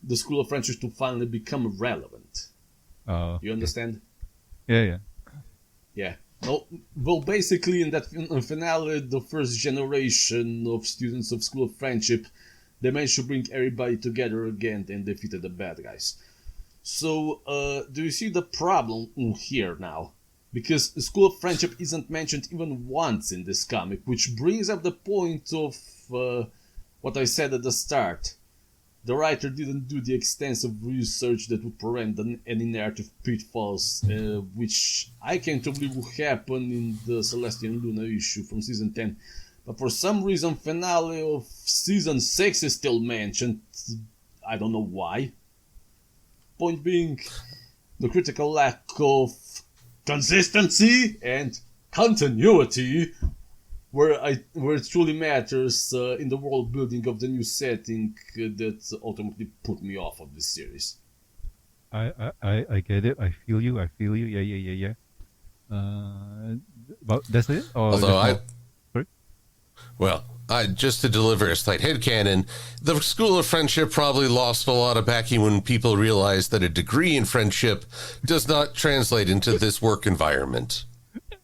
the School of Friendship to finally become relevant. You understand? Yeah. Yeah. Well, basically, in that finale, the first generation of students of School of Friendship, they managed to bring everybody together again and defeated the bad guys. So, do you see the problem here now? Because the School of Friendship isn't mentioned even once in this comic, which brings up the point of what I said at the start. The writer didn't do the extensive research that would prevent any narrative pitfalls, which I came to believe would happen in the Celeste and Luna issue from Season 10. But for some reason, finale of Season 6 is still mentioned. I don't know why. Point being, the critical lack of consistency and continuity where it truly matters in the world building of the new setting that ultimately put me off of this series. I get it. I feel you. Yeah. But that's it? Although just to deliver a slight headcanon, the School of Friendship probably lost a lot of backing when people realized that a degree in friendship does not translate into this work environment.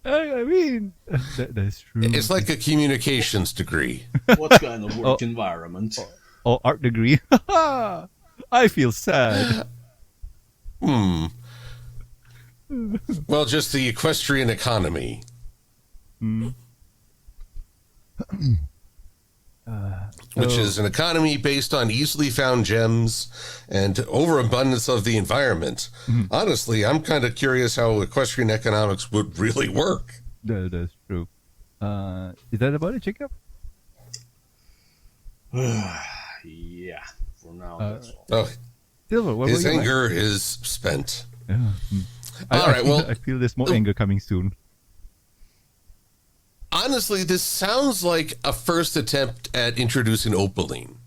I mean, that's true. It's like a communications degree. What kind of work environment? Art degree. I feel sad. Well, just the equestrian economy. Which is an economy based on easily found gems and overabundance of the environment. Honestly, I'm kind of curious how equestrian economics would really work. That's true. Is that about it, Jacob? Yeah, for now, that's all. Oh, Silver, his anger is spent. Yeah. I feel there's more anger coming soon. Honestly, this sounds like a first attempt at introducing Opaline.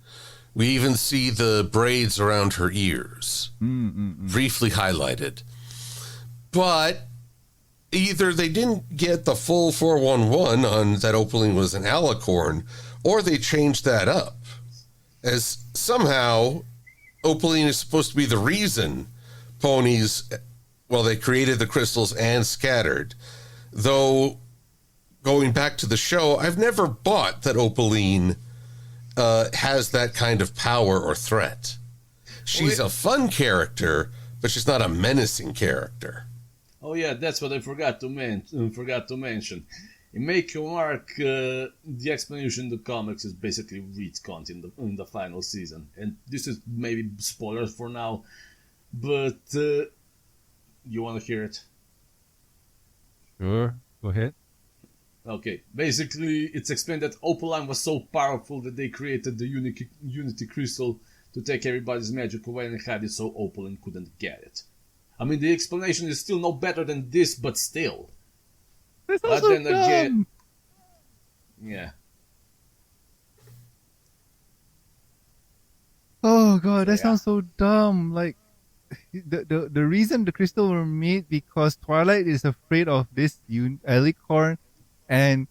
We even see the braids around her ears, briefly highlighted. but either they didn't get the full 411 on that Opaline was an alicorn, or they changed that up. As somehow, Opaline is supposed to be the reason ponies, well, they created the crystals and scattered. Though, going back to the show, I've never bought that Opaline has that kind of power or threat. She's a fun character, but she's not a menacing character. Oh yeah, that's what I forgot to mention. In Make Your Mark, the explanation in the comics is basically retconned in the final season, and this is maybe spoilers for now, but you want to hear it? Sure, go ahead. Okay, basically it's explained that Opaline was so powerful that they created the Unity Crystal to take everybody's magic away and had it so Opaline couldn't get it. I mean, the explanation is still no better than this, but still. That's But also then again, dumb. yeah. Oh god, that Yeah. sounds so dumb. Like the reason the crystal were made because Twilight is afraid of this alicorn, and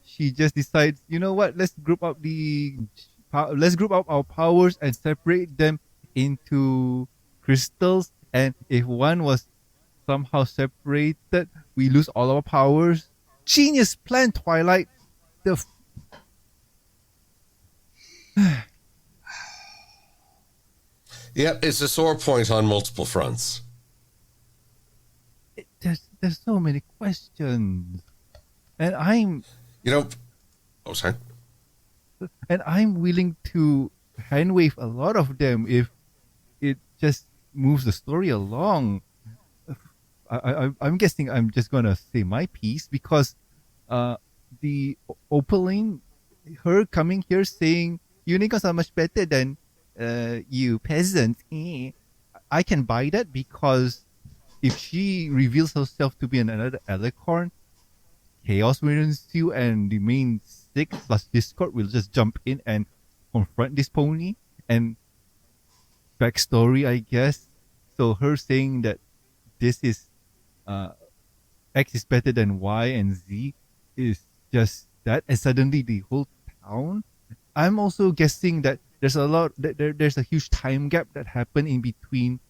she just decides, you know what? Let's group up our powers and separate them into crystals. And if one was somehow separated, we lose all our powers. Genius plan, Twilight. Yep, it's a sore point on multiple fronts. There's so many questions, and I'm Sorry. willing to handwave a lot of them if it just moves the story along. I'm guessing I'm just gonna say my piece because the Opaline, her coming here saying unicorns are much better than you peasants. I can buy that because if she reveals herself to be another alicorn, chaos will ensue, and the main six plus Discord will just jump in and confront this pony. And backstory, I guess. So her saying that this is X is better than Y and Z is just that, and suddenly the whole town. I'm also guessing that there's a huge time gap that happened in between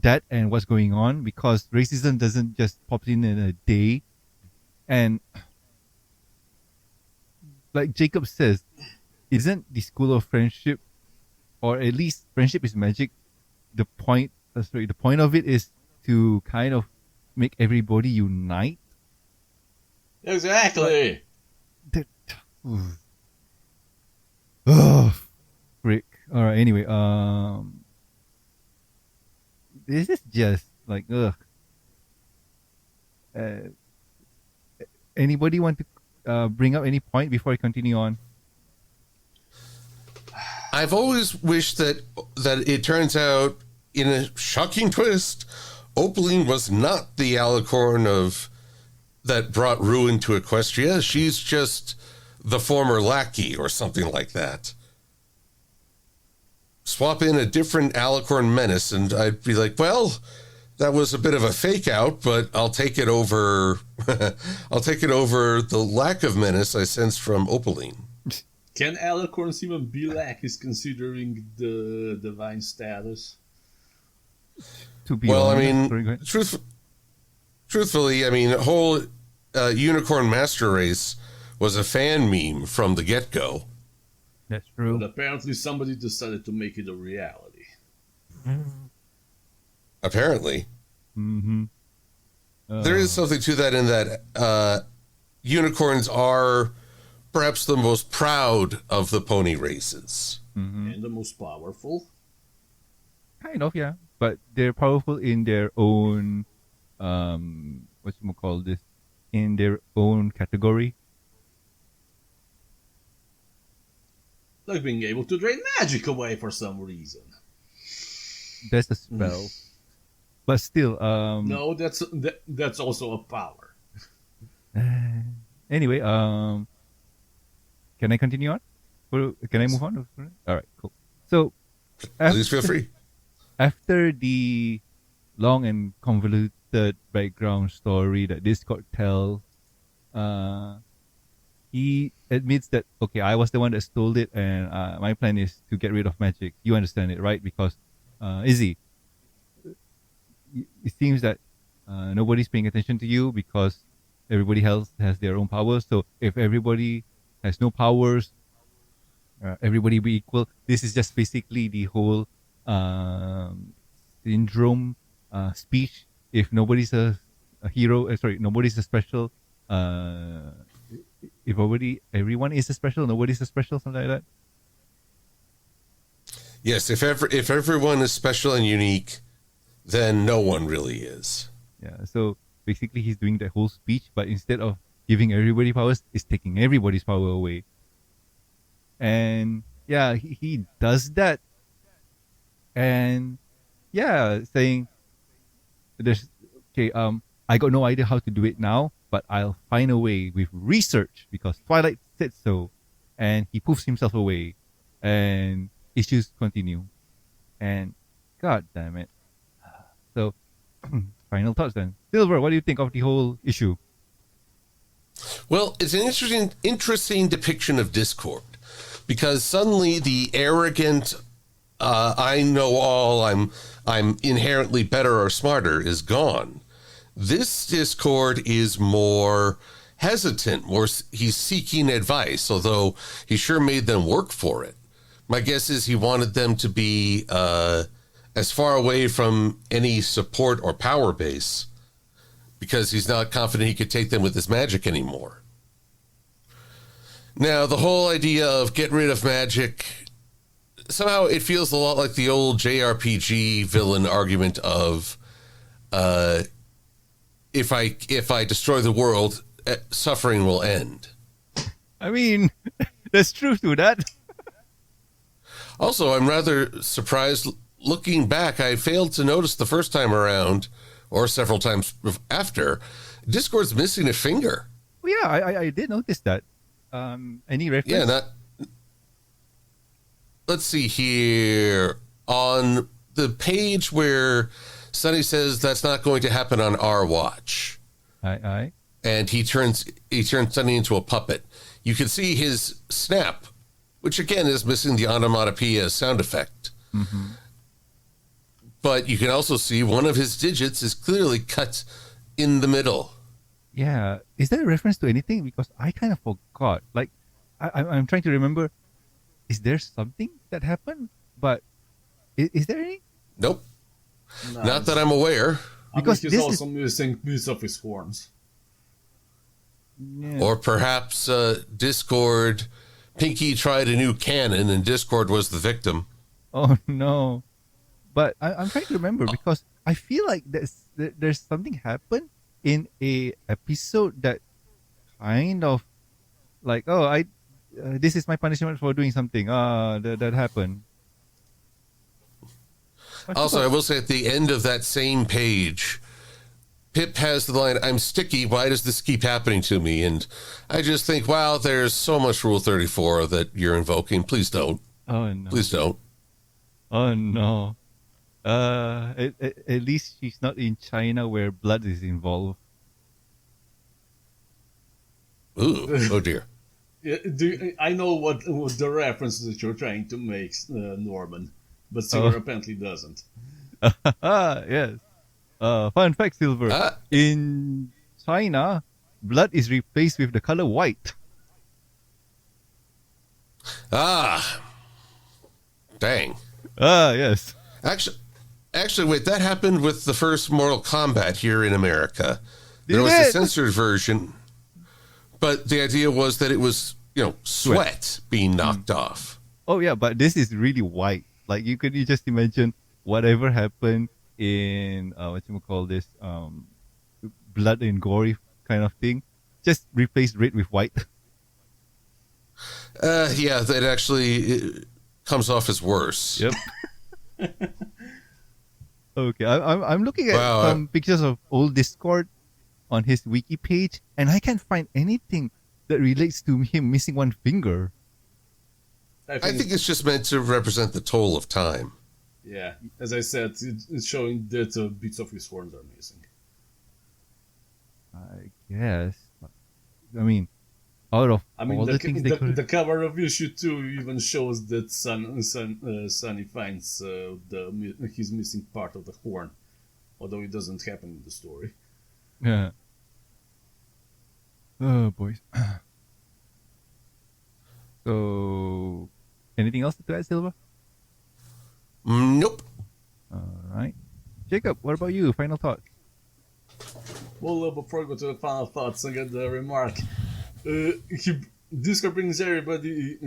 that and what's going on, because racism doesn't just pop in a day. And like Jacob says, isn't the school of friendship, or at least friendship is magic, the point of it is to kind of make everybody unite. Exactly. Oh, frick. All right. Anyway, this is just like ugh. Anybody want to bring up any point before I continue on? I've always wished that it turns out, in a shocking twist, Opaline was not the alicorn that brought ruin to Equestria. She's just the former lackey or something like that. Swap in a different alicorn menace, and I'd be like, well, that was a bit of a fake out, but I'll take it over. I'll take it over the lack of menace I sense from Opaline. Can alicorns even be lackeys considering the divine status? To be Well, honest, I mean, sorry, go ahead. truthfully, I mean, the whole unicorn master race was a fan meme from the get-go. That's true. But apparently somebody decided to make it a reality. Apparently. Mm-hmm. There is something to that, in that unicorns are perhaps the most proud of the pony races. Mm-hmm. And the most powerful. Kind of, yeah. But they're powerful in their own, in their own category. Like being able to drain magic away for some reason. That's a spell. But still, No, that's also a power. anyway, can I continue on? Or can I move on? All right, cool. So, Please feel free. after the long and convoluted background story that Discord tells. He admits that, okay, I was the one that stole it, and my plan is to get rid of magic. You understand it, right? Because Izzy, it seems that nobody's paying attention to you because everybody else has their own powers. So if everybody has no powers, everybody be equal. This is just basically the whole syndrome speech. If nobody's a hero, nobody's a special. If everyone is a special, nobody's a special, something like that. Yes, if everyone is special and unique, then no one really is. Yeah. So basically, he's doing that whole speech, but instead of giving everybody powers, he's taking everybody's power away. And yeah, he does that. And yeah, saying I got no idea how to do it now, but I'll find a way with research because Twilight said so. And he poofs himself away, and issues continue. And god damn it. So final thoughts then. Silver, what do you think of the whole issue? Well, it's an interesting depiction of Discord, because suddenly the arrogant, I know all, I'm inherently better or smarter is gone. This Discord is more hesitant, he's seeking advice, although he sure made them work for it. My guess is he wanted them to be as far away from any support or power base because he's not confident he could take them with his magic anymore. Now, the whole idea of get rid of magic, somehow it feels a lot like the old JRPG villain argument of if I destroy the world, suffering will end. I mean, there's truth to that. Also, I'm rather surprised. Looking back, I failed to notice the first time around, or several times after, Discord's missing a finger. Oh, yeah, I did notice that. Any reference? Yeah, let's see here. On the page where Sunny says that's not going to happen on our watch. Aye. And he turns Sunny into a puppet. You can see his snap, which again is missing the onomatopoeia sound effect. Mm-hmm. But you can also see one of his digits is clearly cut in the middle. Yeah. Is that a reference to anything? Because I kind of forgot. Like, I'm trying to remember. Is there something that happened? But is there any? Nope. Nice. Not that I'm aware. Because he's also using use of his horns. Yeah. Or perhaps Discord, Pinky tried a new canon and Discord was the victim. Oh, no. But I'm trying to remember because I feel like there's something happened in a episode that kind of like, this is my punishment for doing something. That happened. Also, I will say at the end of that same page, Pip has the line, "I'm sticky, why does this keep happening to me?" And I just think, wow, there's so much Rule 34 that you're invoking. Please don't. Oh, no. Please don't. Oh, no. At least she's not in China where blood is involved. Ooh, oh dear. I know what the references that you're trying to make, Norman, but Silver apparently doesn't. Yes. Fun fact, Silver. In China, blood is replaced with the color white. Dang. Yes. Actually, wait, that happened with the first Mortal Kombat here in America. There was a censored version, but the idea was that it was, sweat being knocked off. Oh, yeah, but this is really white. Like, you just imagine whatever happened in, blood and gory kind of thing, just replace red with white. Yeah, that actually comes off as worse. Yep. Okay, I'm looking at some pictures of old Discord on his wiki page, and I can't find anything that relates to him missing one finger. I think it's just meant to represent the toll of time. Yeah, as I said, it's showing that bits of his horns are missing. I guess. I mean, out of I mean, all the things they could. the cover of issue 2 even shows that Sunny finds his missing part of the horn, although it doesn't happen in the story. Yeah. Oh, boys. So, anything else to add, Silva? Nope. All right. Jacob, what about you? Final thoughts? Well, before we go to the final thoughts, I got the remark. Disco brings everybody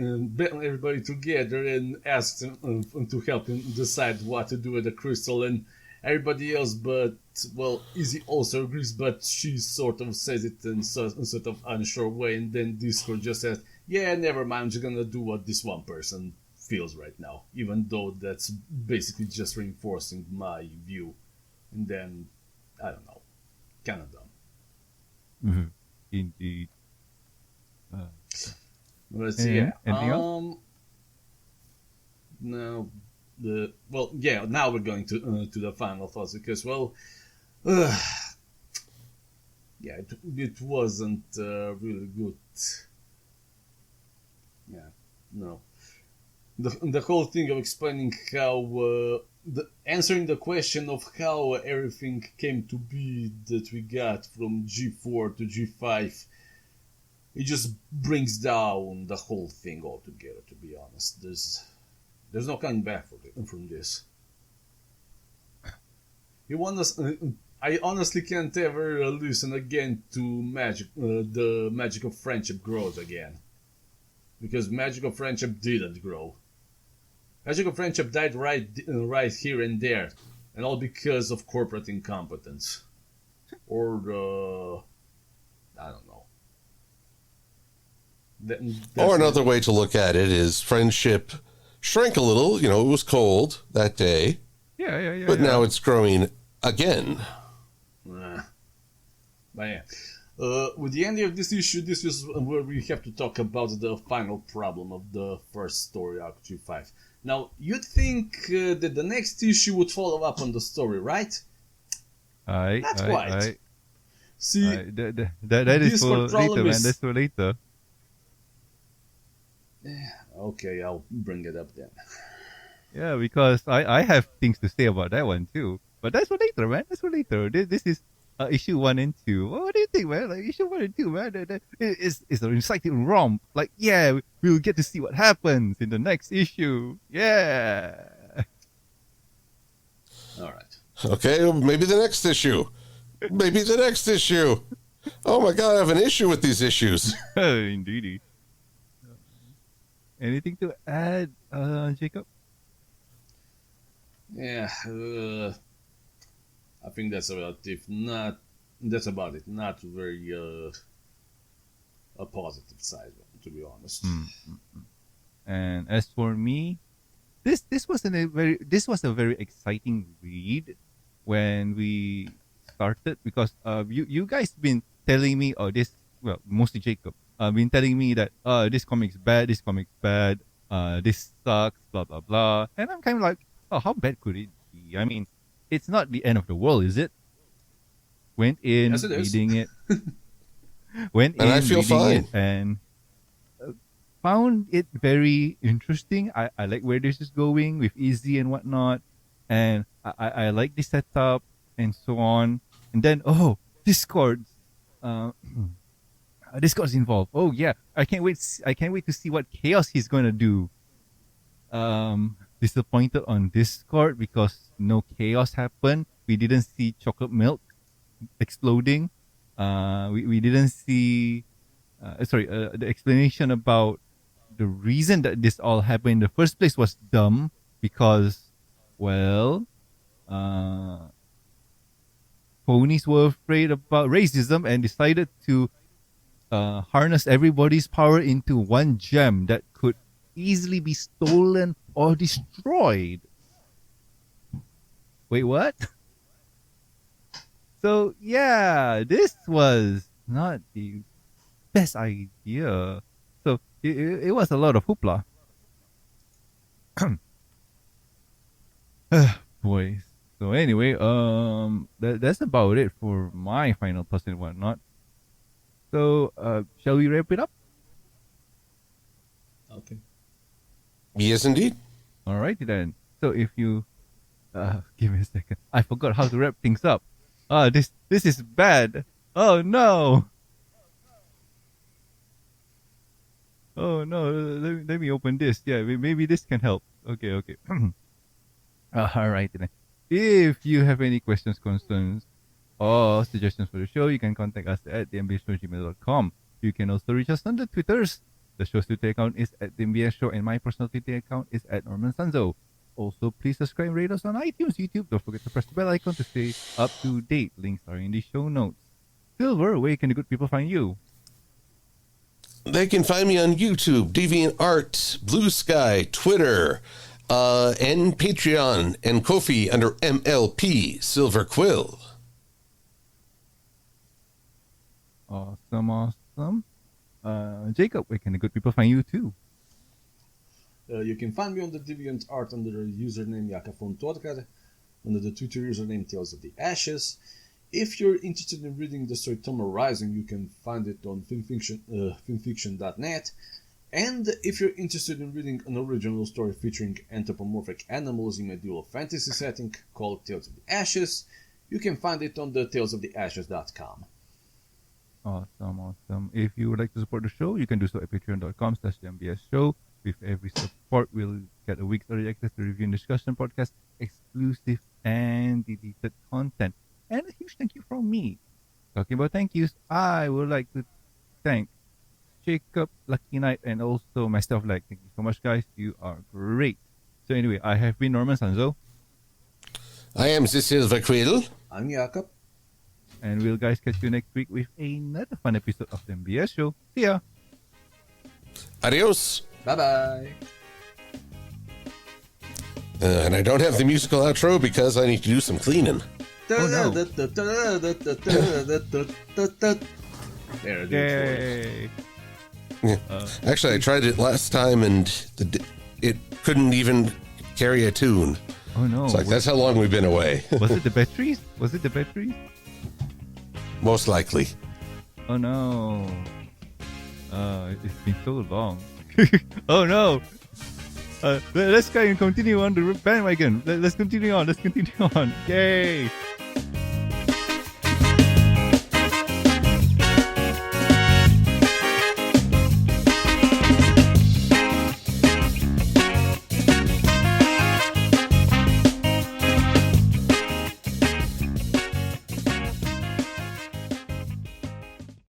together and asks him to help him decide what to do with the crystal, and everybody else, but well, Izzy also agrees, but she sort of says it in sort of unsure way, and then Disco just says, "Yeah, never mind. I'm just gonna do what this one person feels right now," even though that's basically just reinforcing my view. And then I don't know, kind of dumb. Indeed. Let's see. Yeah. Anything else? No. Now we're going to the final thoughts because yeah, it wasn't really good. Yeah, no. The whole thing of explaining how answering the question of how everything came to be that we got from G4 to G5, it just brings down the whole thing altogether. To be honest, there's no coming back from this. I honestly can't ever listen again to magic. The magic of friendship grows again, because magic of friendship didn't grow. Magic of friendship died right here and there, and all because of corporate incompetence, or I don't know. Or another way to look at it is friendship shrank a little. You know, it was cold that day. Yeah. But now it's growing again. But yeah. With the ending of this issue, this is where we have to talk about the final problem of the first story arc G5. Now, you'd think that the next issue would follow up on the story, right? Not quite. See, that is for later, man. That's for later. Okay, I'll bring it up then. Yeah, because I have things to say about that one too. But that's for later, man. That's for later. This is issue 1 and 2. What do you think, man? Like issue 1 and 2, man. It's an exciting romp. Like, yeah, we'll get to see what happens in the next issue. Yeah. All right. Okay, maybe the next issue. Maybe the next issue. Oh my God, I have an issue with these issues. Indeedy. Anything to add, Jacob? Yeah, I think that's about it. That's about it. Not very a positive side, to be honest. And as for me, this was a very exciting read when we started, because you guys been telling me, mostly Jacob, been telling me that this comic's bad, this sucks, blah blah blah, and I'm kind of like, oh, how bad could it be? I mean, it's not the end of the world, is it? Went in, yes, it is. reading it, and found it very interesting. I like where this is going with Izzy and whatnot, and I like the setup and so on. And then Discord's Discord's involved. Oh yeah, I can't wait to see what chaos he's gonna do. Disappointed on Discord because no chaos happened. We didn't see chocolate milk exploding. We didn't see the explanation about the reason that this all happened in the first place was dumb, because ponies were afraid about racism and decided to harness everybody's power into one gem that could easily be stolen or destroyed. Wait, what? So yeah, this was not the best idea. So it was a lot of hoopla. Boys. So anyway, that's about it for my final plus and whatnot. So, shall we wrap it up? Okay. Yes, indeed. Alrighty then. So if you, give me a second. I forgot how to wrap things up. This is bad. Oh no. Oh no. Let me open this. Yeah, maybe this can help. Okay. Alright then. If you have any questions, concerns, or suggestions for the show, you can contact us at thembs@gmail.com. You can also reach us on the Twitters. The show's Twitter account is at the MBS Show, and my personal Twitter account is at Norman Sanzo. Also, please subscribe and rate us on iTunes, YouTube. Don't forget to press the bell icon to stay up to date. Links are in the show notes. Silver, where can the good people find you? They can find me on YouTube, DeviantArt, Blue Sky, Twitter, and Patreon, and Ko-fi under MLP Silver Quill. Awesome. Jacob, where can the good people find you too? You can find me on the DeviantArt under the username Jakob Fon Torkar, under the Twitter username Tales of the Ashes. If you're interested in reading the story Tomorrow Rising, you can find it on finfiction.net. And if you're interested in reading an original story featuring anthropomorphic animals in medieval fantasy setting called Tales of the Ashes, you can find it on the talesoftheashes.com. Awesome. If you would like to support the show, you can do so at patreon.com/MBS show. With every support, we'll get a week's early access to review and discussion podcast, exclusive and deleted content. And a huge thank you from me. Talking about thank yous, I would like to thank Jacob, Lucky Knight, and also myself. Thank you so much, guys. You are great. So anyway, I have been Norman Sanzo. I am the Silver Quill. I'm Jakob. And we'll guys catch you next week with another fun episode of the MBS show. See ya. Adios. Bye-bye. And I don't have the musical outro because I need to do some cleaning. Oh, no. There it is. Yay. Yeah. Actually, I tried it last time and it couldn't even carry a tune. Oh no. It's like, that's how long we've been away. Was it the batteries? Most likely. Oh no. It's been so long. Oh no. Let's try and continue on the bandwagon. Let's continue on. Yay.